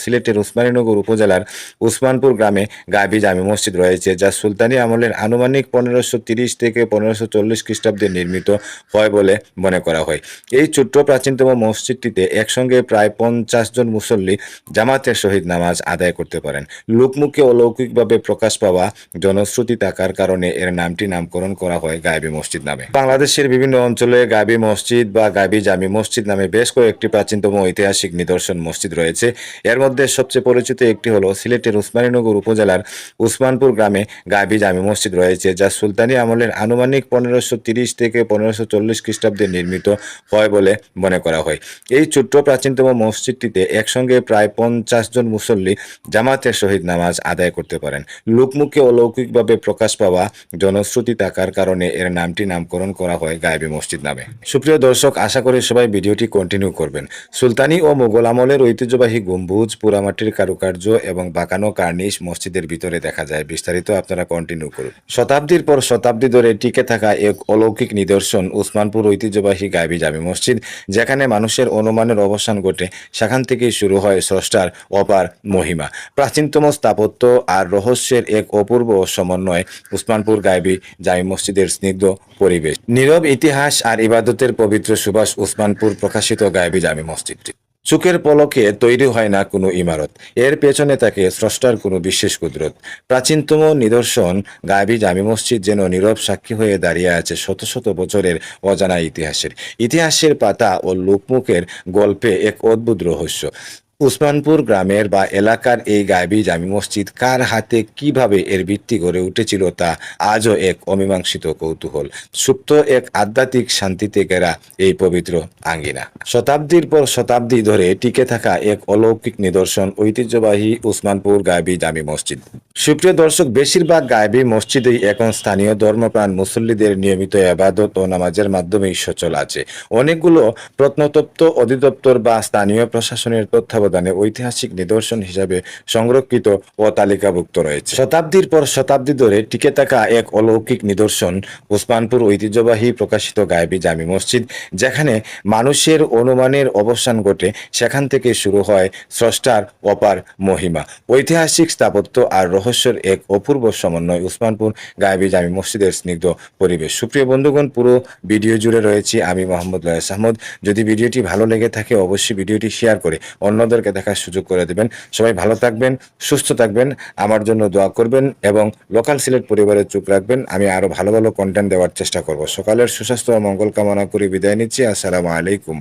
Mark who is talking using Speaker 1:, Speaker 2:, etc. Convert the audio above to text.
Speaker 1: সিলেটের উসমানীনগর উপজেলার উসমানপুর গ্রামে গাবী জামে মসজিদ রয়েছে, যা সুলতানি আমলের আনুমানিক 1530 থেকে 1540 খ্রিস্টাব্দে নির্মিত হয় বলে মনে করা হয়। এই ছোট্ট প্রাচীনতম মসজিদটিতে একসঙ্গে প্রায় 50 জন মুসল্লি জামাতের সহিত নামাজ আদায় করতে পারেন। লোকমুখে অলৌকিকভাবে প্রকাশ পাওয়া জনশ্রুতি থাকার কারণে এর নামকরণ করা হয় গাবী মসজিদ নামে। বাংলাদেশের বিভিন্ন অঞ্চলে গাবী মসজিদ বা গাবী জামে মসজিদ নামে বেশ কয়েকটি প্রাচীনতম ঐতিহাসিক নিদর্শন মসজিদ রয়েছে। এর মধ্যে সবচেয়ে পরিচিত একটি হলো সিলেটের উসমানীনগর উপজেলার উসমানপুর গ্রামে গাবী জামে মসজিদ রয়েছে, যা সুলতানি আমলের আনুমানিক 1530 থেকে 1540 খ্রিস্টাব্দে নির্মিত হয় বলে মনে করা হয়। এই ছোট্ট প্রাচীনতম মসজিদটিতে একসঙ্গে প্রায় 50 জন মুসল্লি জামাতের সহিত নামাজ আদায় করতে পারেন। লোকমুখে অলৌকিকভাবে প্রকাশ পাওয়া জনশ্রুতি থাকার কারণে এর নামকরণ করা হয় গাবী মসজিদ নামে। সুপ্রিয় দর্শক, আশা করি সবাই ভিডিওটি কন্টিনিউ করবেন। সুলতানি ও মোগল আমলের ঐতিহ্যবাহী গম্বুজ, পোড়ামাটির কারুকার্য এবং বাঁকানো কার্নিশ মসজিদের ভিতরে দেখা যায়। বিস্তারিত আপনারা কন্টিনিউ করুন। শতাব্দীর পর শতাব্দী ধরে টিকে থাকা এক অলৌকিক নিদর্শন উসমানপুর ঐতিহ্যবাহী গাবী জামে মসজিদ, যেখানে মানুষের অনুমানের অবসান ঘটে। সেখান থেকেই শুরু হয় স্রষ্টার অপার মহিমা। প্রাচীনতম স্থাপত্য আর রহস্যের এক অপূর্ব সমন্বয় উসমানপুর গাবী জামে মসজিদের স্নিগ্ধ পরিবেশ, নীরব ইতিহাস আর ইবাদতের পবিত্র সুবাস উসমানপুর প্রকাশিত গাবী জামে মসজিদটি। চোখের পলকে তৈরি হয় না কোনো ইমারত, এর পেছনে থাকে স্রষ্টার কোনো বিশেষ কুদরত। প্রাচীনতম নিদর্শন গাবী জামে মসজিদ যেন নীরব সাক্ষী হয়ে দাঁড়িয়ে আছে শত শত বছরের অজানা ইতিহাসের পাতা ও লোকমুখের গল্পে এক অদ্ভুত রহস্য। উসমানপুর গ্রামের বা এলাকার এই গাবী জামে মসজিদ কার হাতে কিভাবে এর ভিত্তি গড়ে উঠেছিল তা আজও এক অমীমাংসিত কৌতূহল। সুপ্ত এক আধ্যাত্মিক শান্তিতে ঘেরা এই পবিত্র আঙ্গিনা, শতাব্দীর পর শতাব্দী ধরে টিকে থাকা এক অলৌকিক নিদর্শন ঐতিহ্যবাহী উসমানপুর গাবী জামে মসজিদ। সুপ্রিয় দর্শক, বেশিরভাগ গাবী মসজিদেই এখন স্থানীয় ধর্মপ্রাণ মুসল্লিদের নিয়মিত ইবাদত ও নামাজের মাধ্যমেই সচল আছে। অনেকগুলো প্রত্নতত্ত্ব অধিদপ্তর বা স্থানীয় প্রশাসনের তত্ত্বাবধানে ঐতিহাসিক নিদর্শন হিসাবে সংরক্ষিত ও তালিকাভুক্ত রয়েছে। শতাব্দীর পর শতাব্দী ধরে টিকে থাকা এক অলৌকিক নিদর্শন উসমানপুর ঐতিহ্যবাহী প্রকাশিত গাবী জামে মসজিদ, যেখানে মানুষের অনুমানের অবসান ঘটে। সেখান থেকে শুরু হয় স্রষ্টার অপার মহিমা, ঐতিহাসিক স্থাপত্য আর রহস্যের এক অপূর্ব সমন্বয় উসমানপুর গাবী জামে মসজিদের স্নিগ্ধ পরিবেশ। সুপ্রিয় বন্ধুগণ, পুরো ভিডিও জুড়ে রয়েছি আমি মোহাম্মদ লয়েস আহমদ। যদি ভিডিওটি ভালো লেগে থাকে অবশ্যই ভিডিওটি শেয়ার করে অন্যদেরকে দেখার সুযোগ করে দেবেন। সবাই ভালো থাকবেন, সুস্থ থাকবেন, আমার জন্য দোয়া করবেন এবং লোকাল সিলেট পরিবারের চোখ রাখবেন। আমি আরো ভালো ভালো কন্টেন্ট দেওয়ার চেষ্টা করব। সকালের সুস্বাস্থ্য ও মঙ্গল কামনা করে বিদায় নিচ্ছি। আসসালামু আলাইকুম।